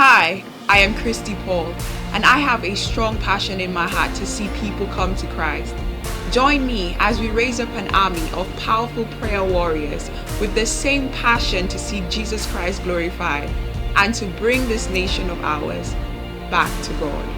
Hi, I am Kristie Paul, and I have a strong passion in my heart to see people come to Christ. Join me as we raise up an army of powerful prayer warriors with the same passion to see Jesus Christ glorified and to bring this nation of ours back to God.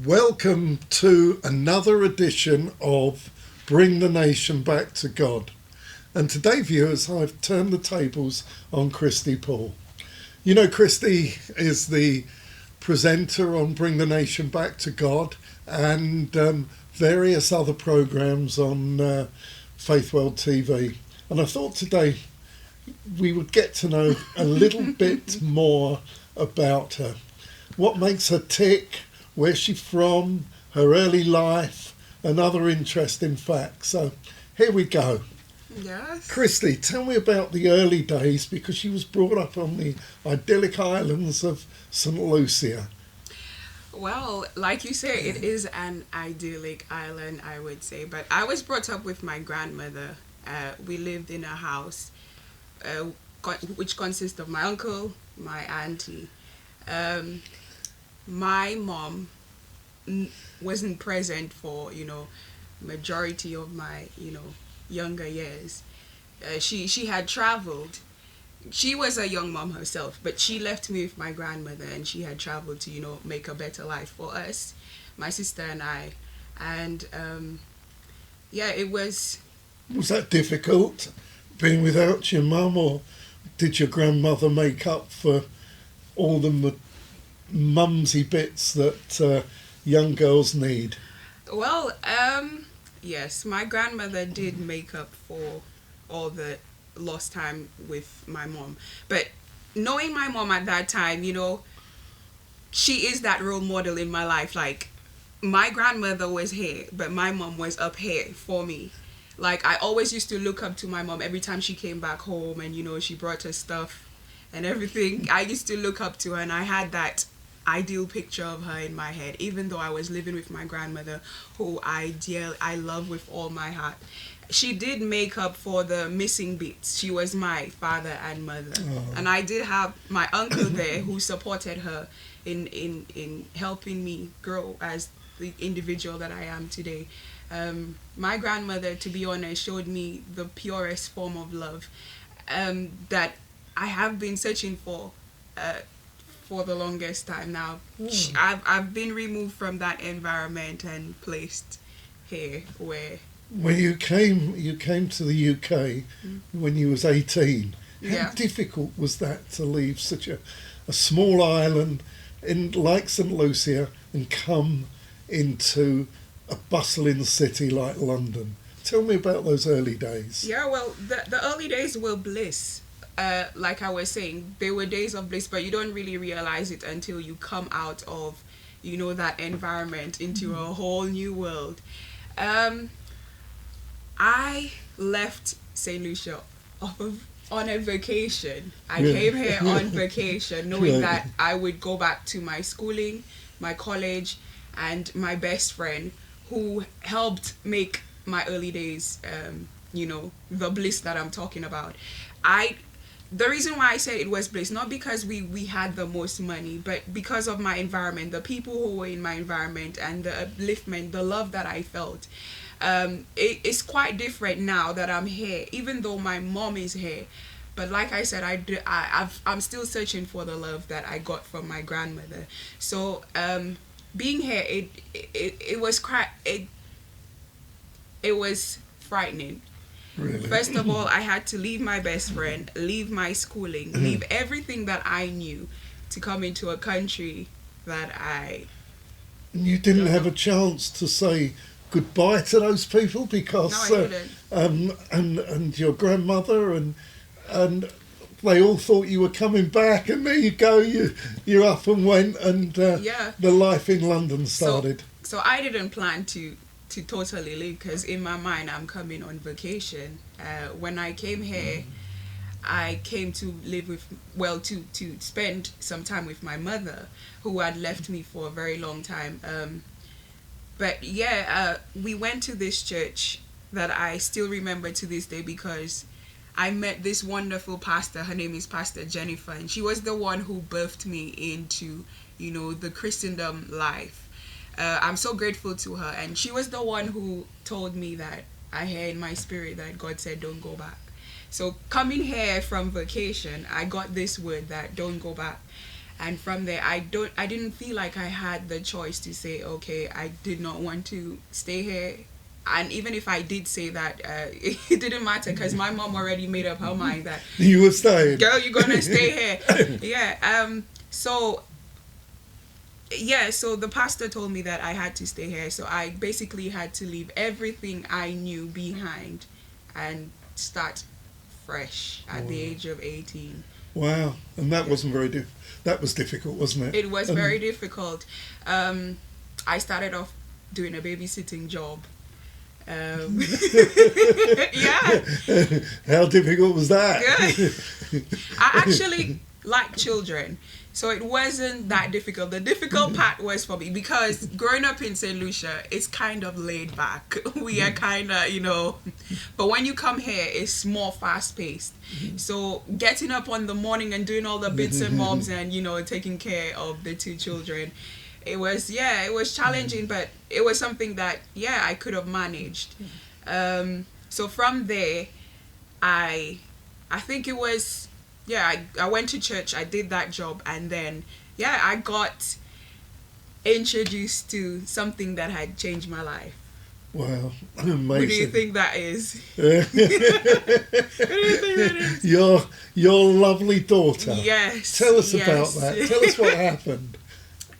Welcome to another edition of Bring the Nation Back to God. And today, viewers, I've turned the tables on Kristie Paul. You know, Kristie is the presenter on Bring the Nation Back to God and various other programs on Faith World TV. And I thought today we would get to know a little bit more about her. What makes her tick, where's she from, her early life, and other interesting facts. So here we go. Yes. Kristie, tell me about the early days, because she was brought up on the idyllic islands of St. Lucia. Well, like you say, it is an idyllic island, I would say. But I was brought up with my grandmother. We lived in a house which consists of my uncle, my auntie. My mom wasn't present for, majority of my, younger years. She had traveled. She was a young mom herself, but she left me with my grandmother, and she had traveled to, make a better life for us, my sister and I. And, it was... Was that difficult, being without your mum, or did your grandmother make up for all the mumsy bits that young girls need? Well, yes, my grandmother did make up for all the lost time with my mom. But knowing my mom at that time, she is that role model in my life. Like, my grandmother was here, but my mom was up here for me. Like, I always used to look up to my mom every time she came back home and, she brought her stuff and everything. I used to look up to her, and I had that ideal picture of her in my head, even though I was living with my grandmother, who I love with all my heart. She did make up for the missing bits. She was my father and mother. Oh. And I did have my uncle there who supported her in helping me grow as the individual that I am today. My grandmother, to be honest, showed me the purest form of love that I have been searching for the longest time now. I've been removed from that environment and placed here where... When you came to the UK when you was 18, how difficult was that to leave such a small island like St. Lucia and come into a bustling city like London? Tell me about those early days. Yeah, well, the early days were bliss. Like I was saying, they were days of bliss, but you don't really realize it until you come out of, that environment into a whole new world. I left St. Lucia on a vacation. I came here on vacation, knowing that I would go back to my schooling, my college, and my best friend, who helped make my early days, the bliss that I'm talking about. The reason why I said it was bliss, not because we had the most money, but because of my environment, the people who were in my environment, and the upliftment, the love that I felt. It's quite different now that I'm here, even though my mom is here. But like I said, I'm still searching for the love that I got from my grandmother. So being here, it was frightening. Really? First of all, I had to leave my best friend, leave my schooling, leave everything that I knew to come into a country that I... You didn't have a chance to say goodbye to those people, because no, I didn't. And your grandmother and they all thought you were coming back, and there you go, you up and went, and the life in London started. So I didn't plan to totally leave, because in my mind I'm coming on vacation. When I came here, I came to live to spend some time with my mother, who had left me for a very long time. But yeah, we went to this church that I still remember to this day because I met this wonderful pastor. Her name is Pastor Jennifer, and she was the one who birthed me into, the Christendom life. I'm so grateful to her, and she was the one who told me that I hear in my spirit that God said, don't go back. So coming here from vacation, I got this word that don't go back. And from there, I didn't feel like I had the choice to say, okay, I did not want to stay here. And even if I did say that, it didn't matter because my mom already made up her mind that You were staying. girl, you're gonna stay here. Yeah. So the pastor told me that I had to stay here. So I basically had to leave everything I knew behind and start fresh at the age of 18. Wow. And that wasn't that was difficult, wasn't it? It was very difficult. I started off doing a babysitting job. Yeah. How difficult was that? I actually like children, so it wasn't that difficult. The difficult part was for me because growing up in St. Lucia, it's kind of laid back. We are kind of, but when you come here, it's more fast paced. So getting up on the morning and doing all the bits and bobs and, taking care of the two children, it was challenging, but it was something that, I could have managed. So from there, I think it was, I went to church, I did that job, and then, I got introduced to something that had changed my life. Wow, amazing. What do you think that is? What do you think that is? Your lovely daughter. Yes. Tell us about that. Tell us what happened.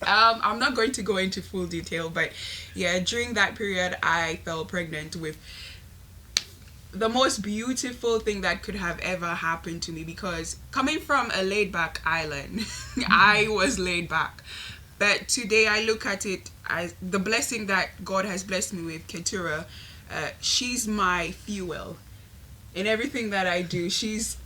I'm not going to go into full detail, but during that period, I fell pregnant with the most beautiful thing that could have ever happened to me, because coming from a laid-back island, I was laid back. But today I look at it as the blessing that God has blessed me with, Keturah. She's my fuel. In everything that I do, she's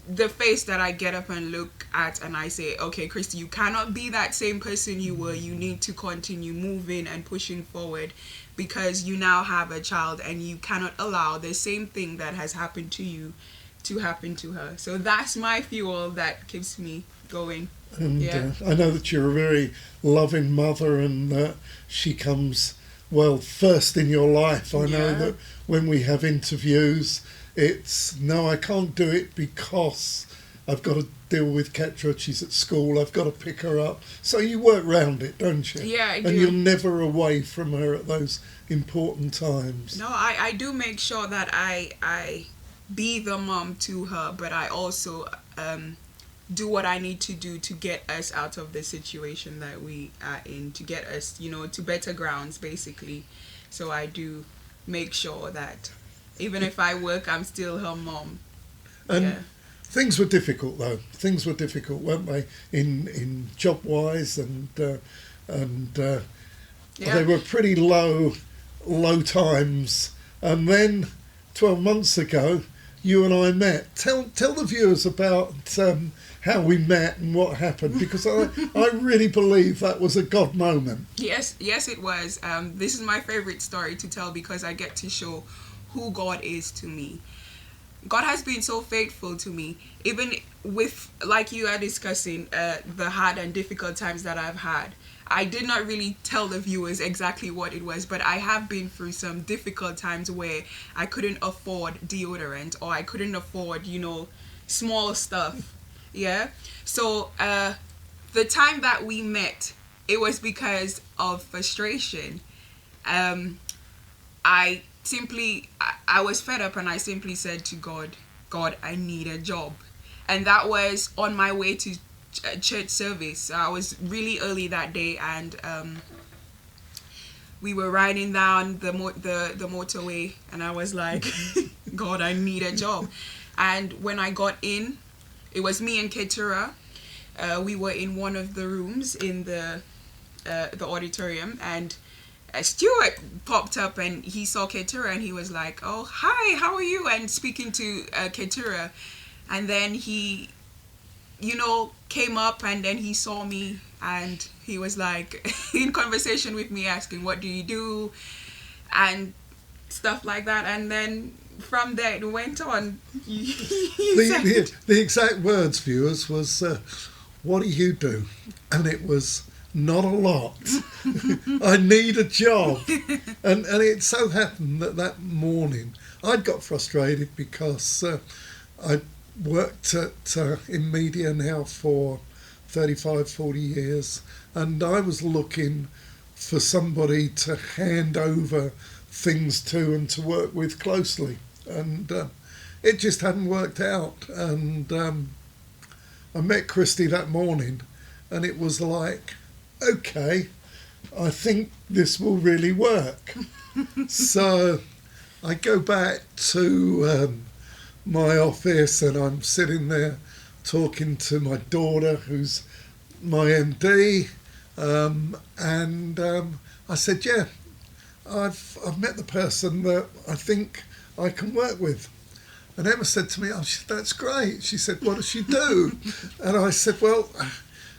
the face that I get up and look at and I say, okay, Kristie, you cannot be that same person you were. You need to continue moving and pushing forward because you now have a child and you cannot allow the same thing that has happened to you to happen to her. So that's my fuel that keeps me going. And I know that you're a very loving mother and that she comes, first in your life. I know that when we have interviews, it's, no, I can't do it because I've got to deal with Keturah. She's at school. I've got to pick her up. So you work round it, don't you? Yeah, I do. And you're never away from her at those important times. No, I do make sure that I be the mom to her, but I also do what I need to do to get us out of the situation that we are in, to get us, to better grounds, basically. So I do make sure that even if I work, I'm still her mom. And things were difficult, though. Things were difficult, weren't they? In job-wise, and they were pretty low times. And then 12 months ago, you and I met. Tell the viewers about how we met and what happened, because I really believe that was a God moment. Yes, it was. This is my favorite story to tell because I get to show who God is to me. God has been so faithful to me, even with, like you are discussing, the hard and difficult times that I've had. I did not really tell the viewers exactly what it was, but I have been through some difficult times where I couldn't afford deodorant or I couldn't afford, small stuff. Yeah. So the time that we met, it was because of frustration. I was fed up and I simply said to God, I need a job. And that was on my way to church service. I was really early that day, and we were riding down the motorway, and I was like, God, I need a job. And when I got in, it was me and Keturah. We were in one of the rooms in the auditorium, and Stuart popped up and he saw Keturah and he was like, oh, hi, how are you? And speaking to Keturah. And then he, came up and then he saw me and he was like in conversation with me, asking, what do you do? And stuff like that. And then from there it went on. The exact words, viewers, was, what do you do? And it was, not a lot. I need a job. And it so happened that morning I'd got frustrated because I'd worked in media now for 35, 40 years, and I was looking for somebody to hand over things to and to work with closely. And it just hadn't worked out. And I met Kristie that morning, and it was like, okay, I think this will really work. So I go back to my office, and I'm sitting there talking to my daughter, who's my MD, and I said, yeah, I've met the person that I think I can work with. And Emma said to me, oh, that's great. She said, what does she do? And I said, well,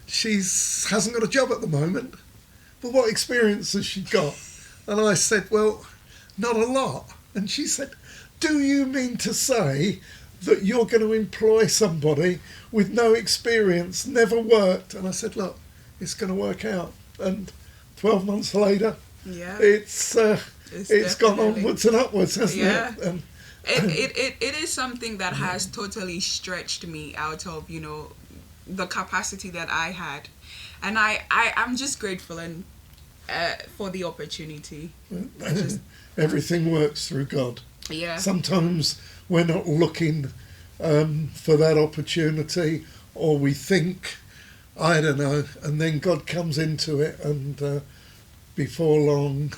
she hasn't got a job at the moment, but what experience has she got? And I said, well, not a lot. And she said, do you mean to say that you're going to employ somebody with no experience, never worked? And I said, look, it's going to work out. And 12 months later, yeah, it's gone onwards and upwards, hasn't it? And, it is something that has totally stretched me out of, the capacity that I had. And I'm just grateful and for the opportunity. Everything works through God. Yeah. Sometimes we're not looking for that opportunity, or we think, I don't know, and then God comes into it, and before long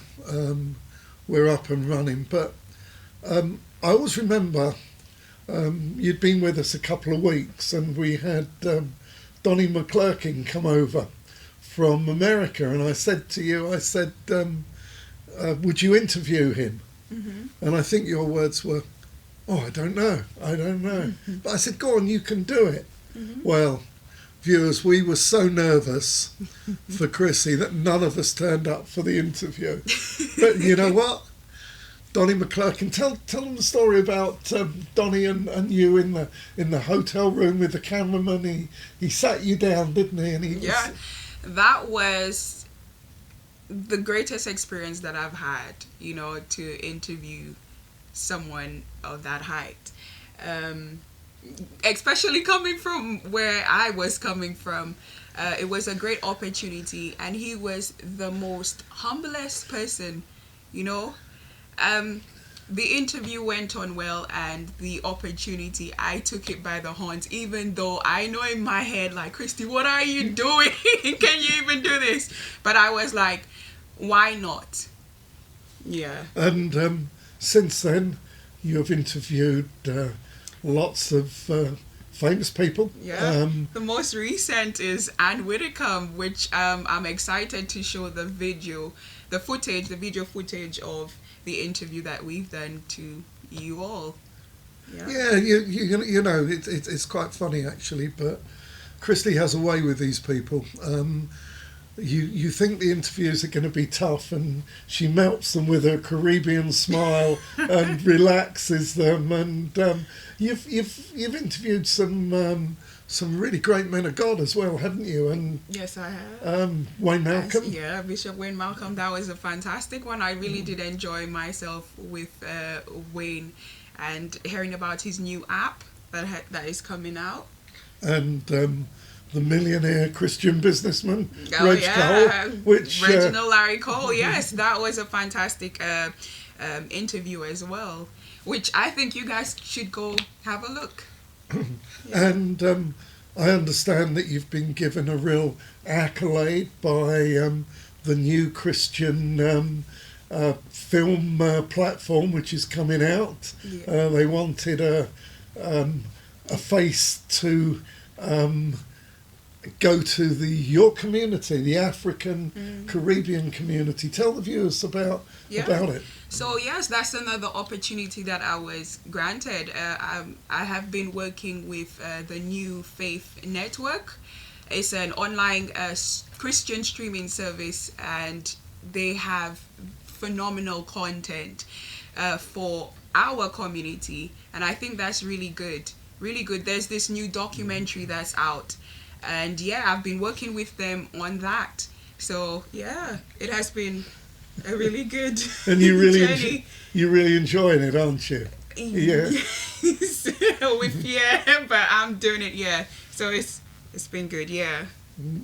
we're up and running. But I always remember you'd been with us a couple of weeks, and we had Donnie McClurkin come over from America, and I said to you, would you interview him? Mm-hmm. And I think your words were, oh, I don't know. Mm-hmm. But I said, go on, you can do it. Mm-hmm. Well, viewers, we were so nervous for Kristie that none of us turned up for the interview. But you know what? Donnie McClurkin, tell them the story about Donnie and you in the hotel room with the cameraman. He sat you down, didn't he? And that was the greatest experience that I've had, to interview someone of that height. Especially coming from where I was coming from. It was a great opportunity, and he was the most humblest person, The interview went on well, and the opportunity, I took it by the horns, even though I know in my head, like, Kristie, what are you doing? Can you even do this? But I was like, why not? Yeah. And since then, you have interviewed lots of famous people. Yeah. The most recent is Anne Widdecombe, which I'm excited to show the video footage of the interview that we've done to you all. Yeah, it's quite funny actually, but Kristie has a way with these people. You think the interviews are going to be tough, and she melts them with her Caribbean smile and relaxes them. And you've interviewed some really great men of God as well, haven't you? And yes, I have. Wayne Malcolm. Bishop Wayne Malcolm. That was a fantastic one. I really did enjoy myself with Wayne, and hearing about his new app that is coming out. And the millionaire Christian businessman, Reg Cole, Reginald Larry Cole. Yes, that was a fantastic interview as well, which I think you guys should go have a look. Yeah. And I understand that you've been given a real accolade by the new Christian film platform, which is coming out. Yeah. They wanted a face to go to your community, the African Caribbean community. Tell the viewers about it. So yes, that's another opportunity that I was granted. I have been working with the New Faith Network, It's an online Christian streaming service, and they have phenomenal content for our community, and I think that's really good. Really good. There's this new documentary that's out, and yeah, I've been working with them on that. So yeah, it has been a really good And you really journey. you're really enjoying it, aren't you? Yeah. Yes. With but I'm doing it. Yeah, so it's been good. Yeah.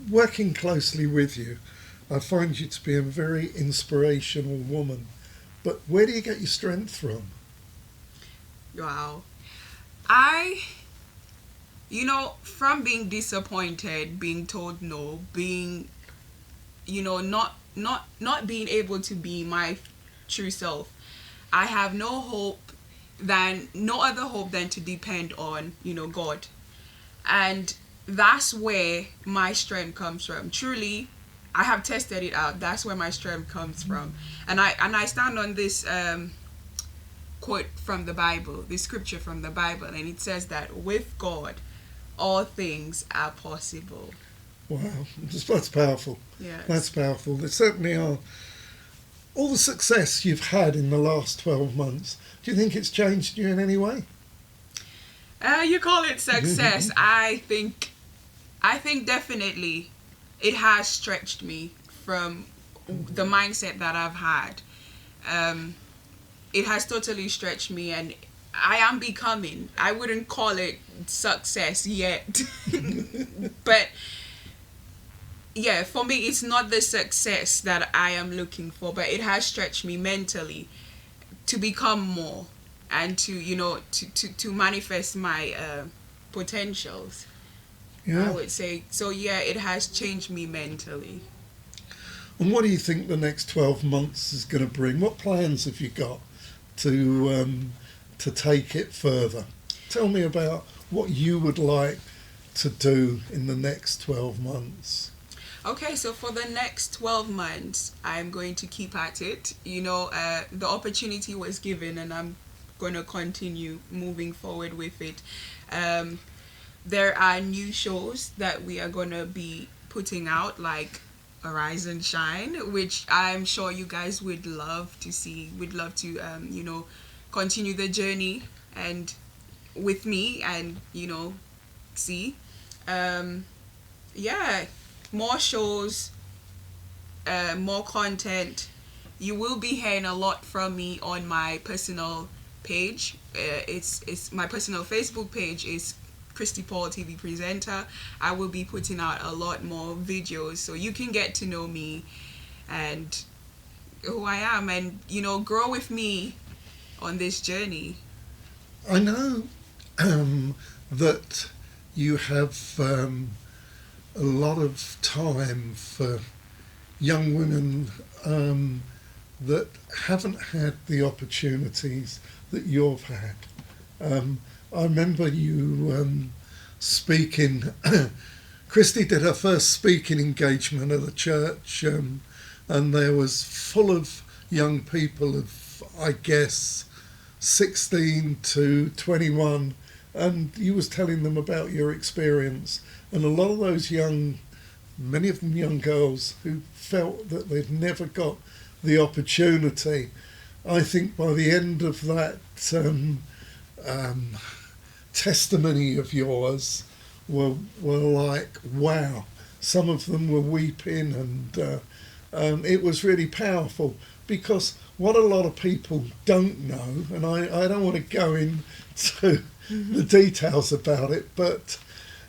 Working closely with you, I find you to be a very inspirational woman. But where do you get your strength from? Wow. From being disappointed, being told no, being, not being able to be my true self, I have no other hope than to depend on, God. And that's where my strength comes from. Truly, I have tested it out. That's where my strength comes from. And I stand on this quote from the Bible, this scripture from the Bible, and it says that with God, all things are possible. Wow, that's powerful. Yes. That's powerful. There certainly are. All the success you've had in the last 12 months, do you think it's changed you in any way? You call it success. I think definitely it has stretched me from the mindset that I've had. It has totally stretched me, and I am becoming. I wouldn't call it success yet. But yeah, for me, it's not the success that I am looking for, but it has stretched me mentally to become more and to, to manifest my potentials. Yeah. I would say. So yeah, it has changed me mentally. And what do you think the next 12 months is going to bring? What plans have you got to take it further? Tell me about what you would like to do in the next 12 months. Okay, so for the next 12 months, I'm going to keep at it. The opportunity was given, and I'm going to continue moving forward with it. There are new shows that we are going to be putting out, like Arise and Shine, which I'm sure you guys would love to see. Would love to, continue the journey and with me and, see. Yeah, more shows, more content. You will be hearing a lot from me on my personal page. It's my personal Facebook page is Kristie Paul TV presenter. I will be putting out a lot more videos so you can get to know me and who I am, and grow with me on this journey. I know that you have a lot of time for young women that haven't had the opportunities that you've had. I remember you speaking. Kristie did her first speaking engagement at the church, and there was full of young people of, I guess, 16 to 21, and you was telling them about your experience. And a lot of those many of them young girls who felt that they'd never got the opportunity, I think by the end of that testimony of yours were like, wow. Some of them were weeping, and it was really powerful, because what a lot of people don't know, and I don't want to go into the details about it, but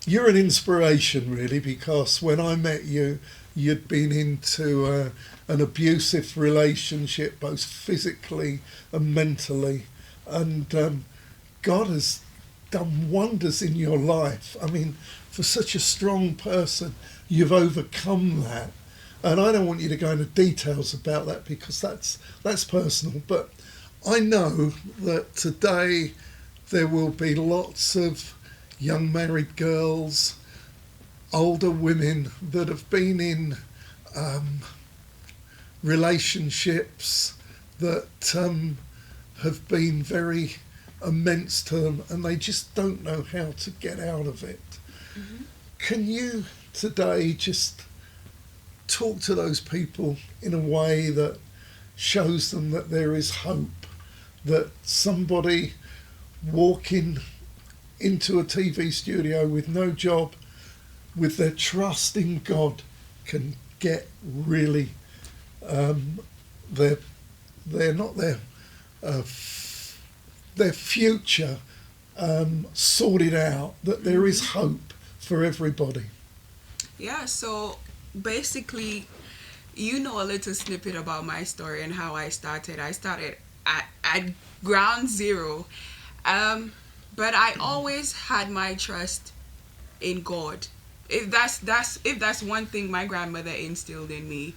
you're an inspiration really, because when I met you, you'd been into an abusive relationship, both physically and mentally, and God has done wonders in your life. I mean, for such a strong person, you've overcome that. And I don't want you to go into details about that, because that's personal. But I know that today there will be lots of young married girls, older women that have been in relationships that have been very immense to them, and they just don't know how to get out of it. Mm-hmm. Can you today just talk to those people in a way that shows them that there is hope, that somebody walking into a TV studio with no job, with their trust in God, can get really their future sorted out, that there is hope for everybody. Yeah, so basically, you know a little snippet about my story and how I started. I started at ground zero, but I always had my trust in God. If that's one thing my grandmother instilled in me,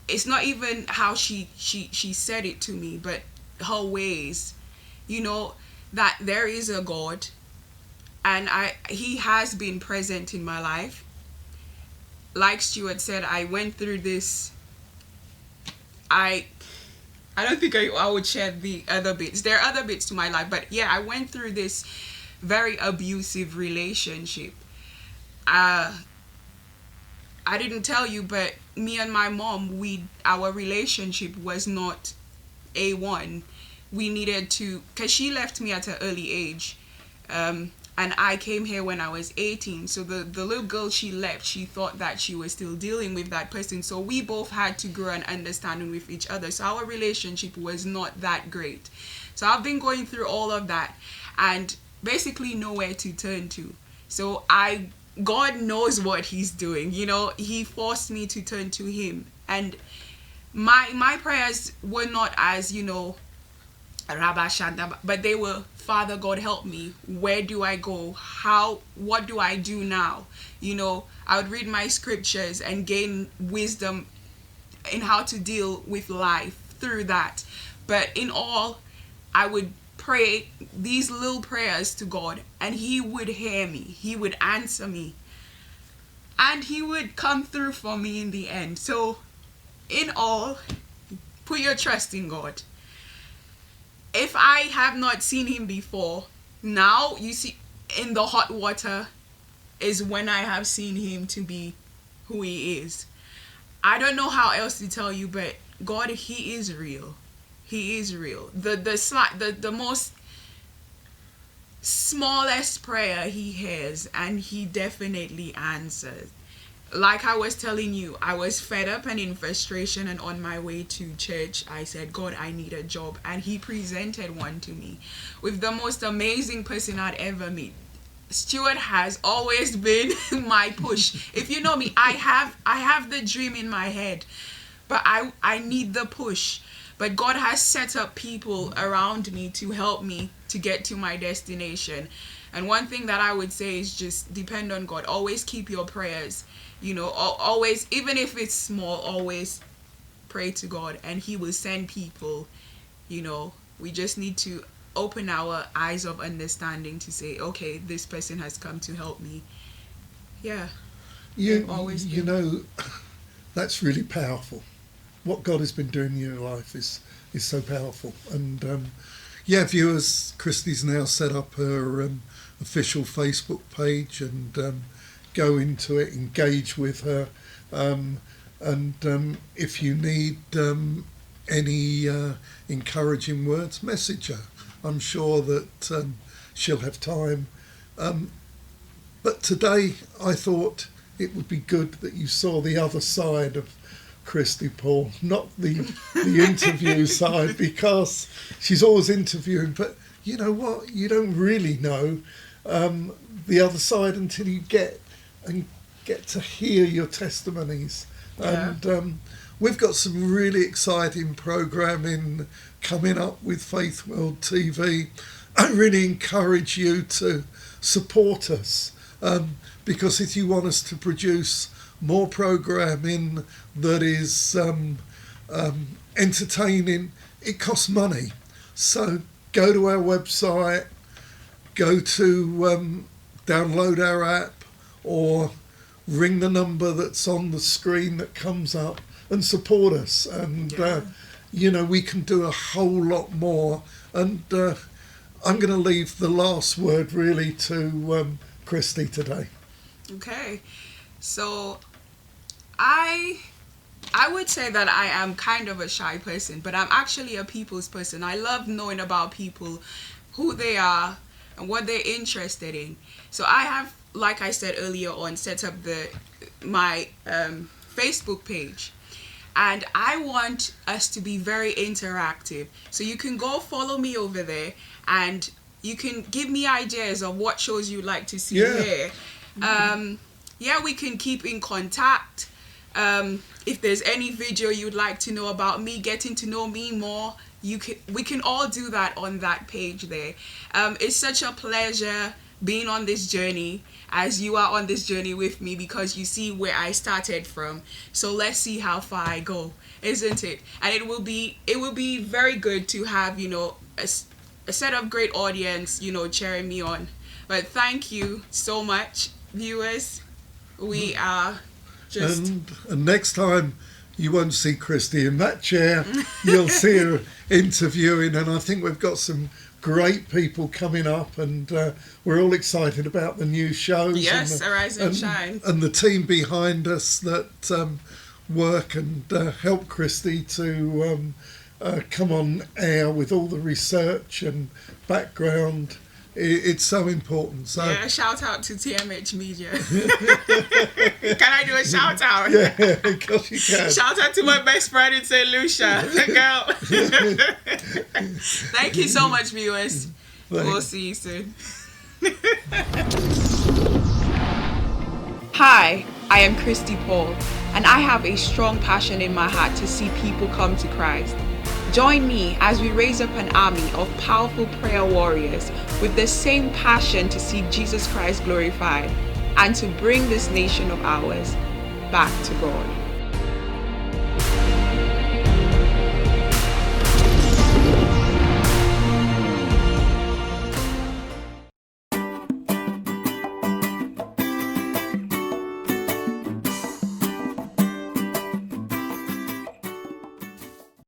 it's not even how she said it to me, but her ways. You know that there is a God, and he has been present in my life. Like Stuart said, I went through this. I don't think I would share the other bits. There are other bits to my life, but yeah, I went through this very abusive relationship. I didn't tell you, but me and my mom, our relationship was not A1. We needed to, because she left me at an early age, and I came here when I was 18. So the little girl she left, she thought that she was still dealing with that person. So we both had to grow an understanding with each other. So our relationship was not that great. So I've been going through all of that and basically nowhere to turn to. So God knows what he's doing. You know, he forced me to turn to him. And my prayers were not as, you know, Rabba Shanda, but they were, Father God, help me. Where do I go? What do I do now? You know, I would read my scriptures and gain wisdom in how to deal with life through that. But in all, I would pray these little prayers to God, and he would hear me. He would answer me. And he would come through for me in the end. So, in all, put your trust in God. If I have not seen him before, now you see, in the hot water is when I have seen him to be who he is. I don't know how else to tell you, but God, he is real. He is real. The most smallest prayer he hears, and he definitely answers. Like I was telling you, I was fed up and in frustration, and on my way to church, I said, God, I need a job. And he presented one to me with the most amazing person I'd ever met. Stuart has always been my push. If you know me, I have the dream in my head, but I need the push. But God has set up people around me to help me to get to my destination. And one thing that I would say is just depend on God. Always keep your prayers. You know, always, even if it's small, always pray to God, and he will send people. You know, we just need to open our eyes of understanding to say, okay, this person has come to help me. Yeah. You know, that's really powerful. What God has been doing in your life is so powerful. And yeah, viewers, Kristie's now set up her official Facebook page, and go into it, engage with her, and if you need any encouraging words, message her. I'm sure that she'll have time. But today I thought it would be good that you saw the other side of Kristie Paul, not the interview side, because she's always interviewing, but you know what, you don't really know the other side until you get to hear your testimonies. Yeah. And we've got some really exciting programming coming up with Faith World TV. I really encourage you to support us, because if you want us to produce more programming that is entertaining, it costs money. So go to our website, go to download our app, or ring the number that's on the screen that comes up and support us. And you know, we can do a whole lot more. And I'm going to leave the last word really to Kristie today. Okay. So I would say that I am kind of a shy person, but I'm actually a people's person. I love knowing about people, who they are, and what they're interested in. So I have, like I said earlier on, set up my Facebook page. And I want us to be very interactive. So you can go follow me over there, and you can give me ideas of what shows you'd like to see here. We can keep in contact. If there's any video you'd like to know about me, getting to know me more, we can all do that on that page there. It's such a pleasure being on this journey, as you are on this journey with me, because you see where I started from. So let's see how far I go, isn't it? And it will be very good to have, a set of great audience, cheering me on. But thank you so much, viewers. We are just... And next time you won't see Kristie in that chair. You'll see her interviewing, and I think we've got some great people coming up, and we're all excited about the new shows. Yes, Arise and Shine. And the team behind us that work and help Kristie to come on air with all the research and background. It's so important. So yeah, shout out to TMH Media. Can I do a shout out? Yeah, of course you can. Shout out to my best friend in St. Lucia, girl. Thank you so much, viewers. Thanks. We'll see you soon. Hi, I am Kristie Paul, and I have a strong passion in my heart to see people come to Christ. Join me as we raise up an army of powerful prayer warriors with the same passion to see Jesus Christ glorified and to bring this nation of ours back to God.